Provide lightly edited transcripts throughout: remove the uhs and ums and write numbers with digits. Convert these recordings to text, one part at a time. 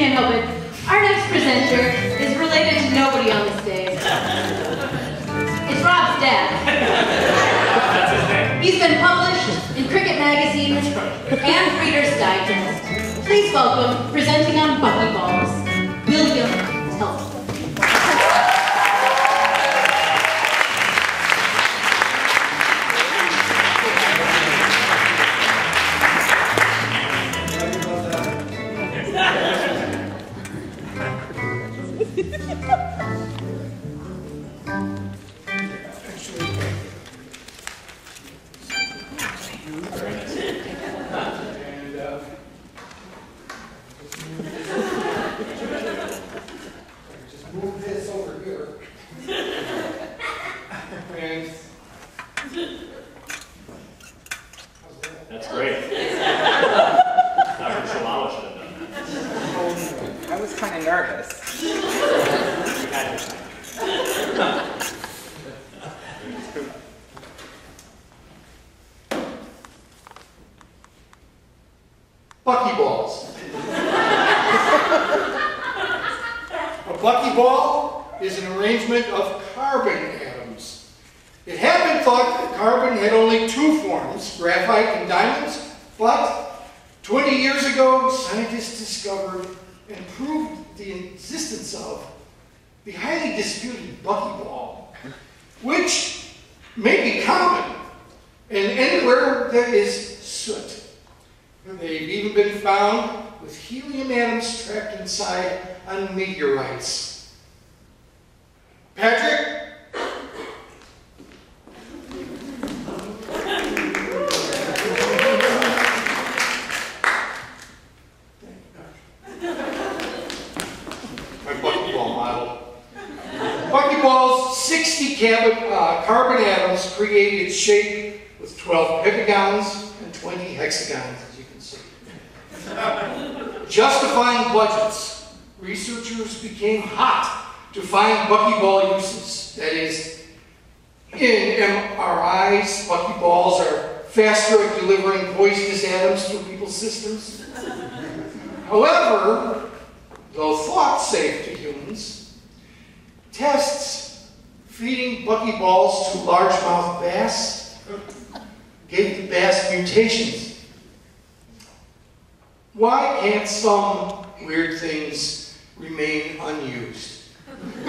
can't help it. Our next presenter is related to nobody on this day. It's Rob's dad. That's his name. He's been published in Cricket Magazine and Reader's Digest. Please welcome, presenting on Buckyballs, Bill Telfer. Move this over here. And That's great. Dr. Chihuahua should have done that. I was kind of nervous. You had your time. Buckyballs. A buckyball is an arrangement of carbon atoms. It had been thought that carbon had only two forms, graphite and diamonds, but 20 years ago, scientists discovered and proved the existence of the highly disputed buckyball, which may be common and anywhere there is soot. They've even been found with helium atoms trapped inside on meteorites. Patrick? My buckyball model. Buckyball's 60 carbon atoms create its shape with 12 pentagons and 20 hexagons, as you can see. Justifying budgets, researchers became hot to find buckyball uses. That is, in MRIs, buckyballs are faster at delivering poisonous atoms through people's systems. However, though thought safe to humans, tests feeding buckyballs to largemouth bass gave the bass mutations. Why can't some weird things remain unused? You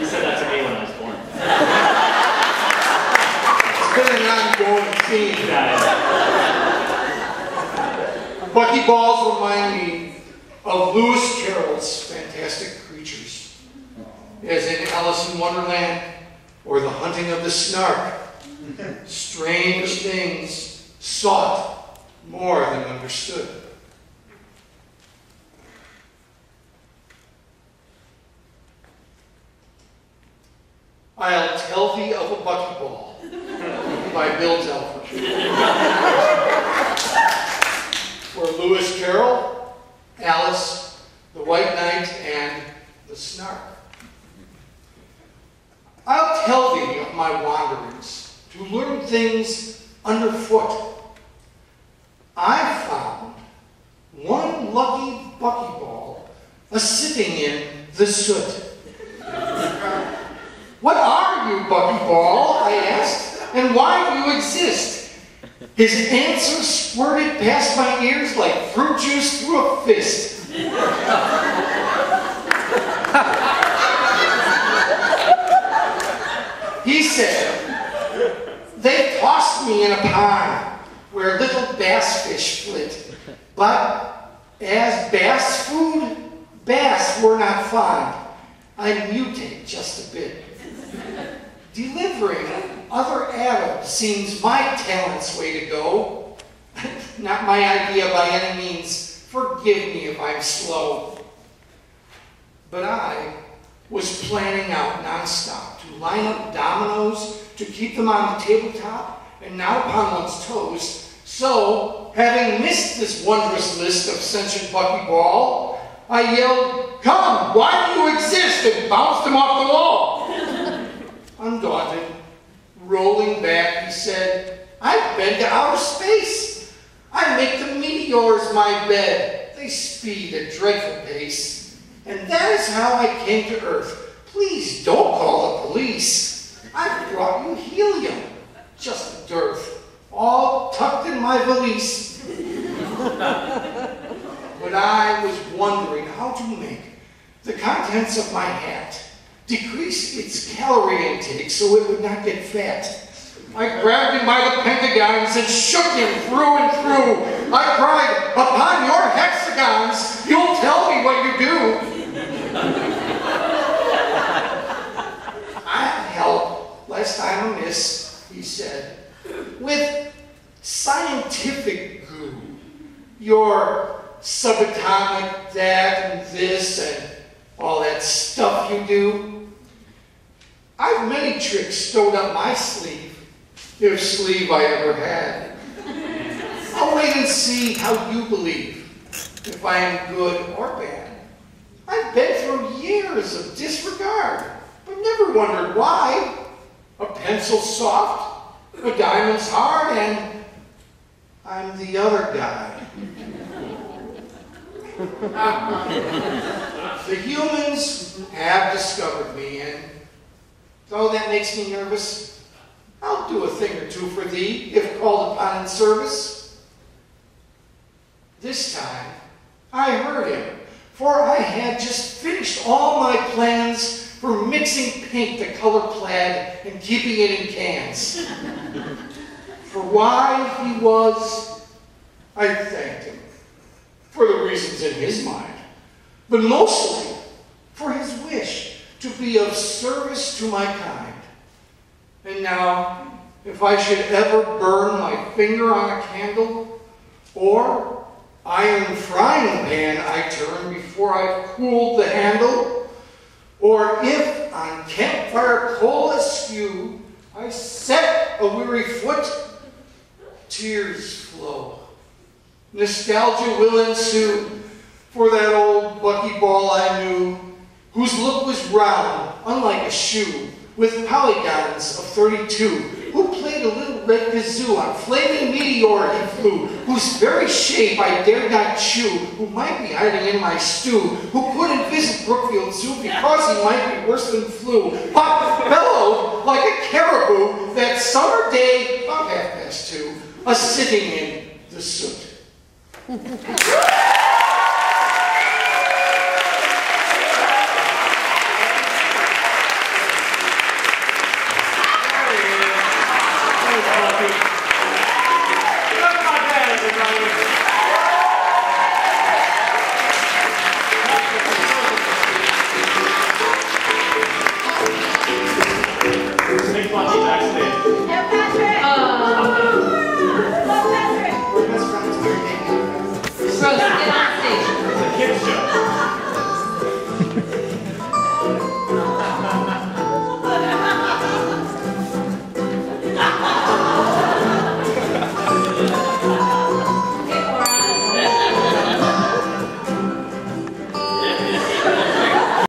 said that to me when I was born. It's been an ongoing theme. Yeah. Buckyballs remind me of Lewis Carroll's Fantastic Creatures, as in Alice in Wonderland or The Hunting of the Snark. Strange things sought more than understood. I'll Tell Thee of a Buckyball by Bill Telfer. For Lewis Carroll, Alice, the White Knight, and the Snark. I'll tell thee of my wanderings, to learn things underfoot. I found one lucky buckyball a-sitting in the soot. What are you, buckyball? I asked, and why do you exist? His answer squirted past my ears like fruit juice through a fist. He said, they tossed me in a pond where little bass fish flit. But as bass food, bass were not fond. I mutate just a bit. Delivering other atoms seems my talent's way to go. Not my idea by any means. Forgive me if I'm slow. But I was planning out nonstop to line up dominoes to keep them on the tabletop and not upon one's toes. So, having missed this wondrous list of sentient buckyball, I yelled, "Come, why do you exist?" and bounced him off the wall. Undaunted, rolling back, he said, "I've been to outer space. I make the meteors my bed. they speed at dreadful pace. And that is how I came to Earth. Please don't call the police. I've brought you helium, just a dearth, all tucked in my valise. But I was wondering how to make the contents of my hat decrease its calorie intake so it would not get fat. I grabbed him by the pentagons and shook him through and through. I cried, upon your hexagons, you'll tell me what you do. I'll help, lest I'm amiss, he said, with scientific goo. Your subatomic that and this and all that stuff you do. I've many tricks stowed up my sleeve, if sleeve I ever had. I'll wait and see how you believe, if I am good or bad. I've been through years of disregard, but never wondered why. A pencil's soft, a diamond's hard, and I'm the other guy. The humans have discovered me, and though that makes me nervous, I'll do a thing or two for thee, if called upon in service. This time, I heard him, for I had just finished all my plans for mixing paint to color plaid and keeping it in cans. For why he was, I thanked him, for the reasons in his mind, but mostly for his wish to be of service to my kind. And now, if I should ever burn my finger on a candle, or iron frying pan I turn before I've cooled the handle, or if on campfire coal askew I set a weary foot, tears flow. Nostalgia will ensue for that old Buckyball I knew, whose look was round, unlike a shoe, with polygons of 32, who played a little red kazoo on flaming meteor he flew, whose very shape I dared not chew, who might be hiding in my stew, who couldn't visit Brookfield Zoo because he might be worse than flu, but bellowed like a caribou that summer day, about 2:30, a-sitting in the soot. Rose, get on.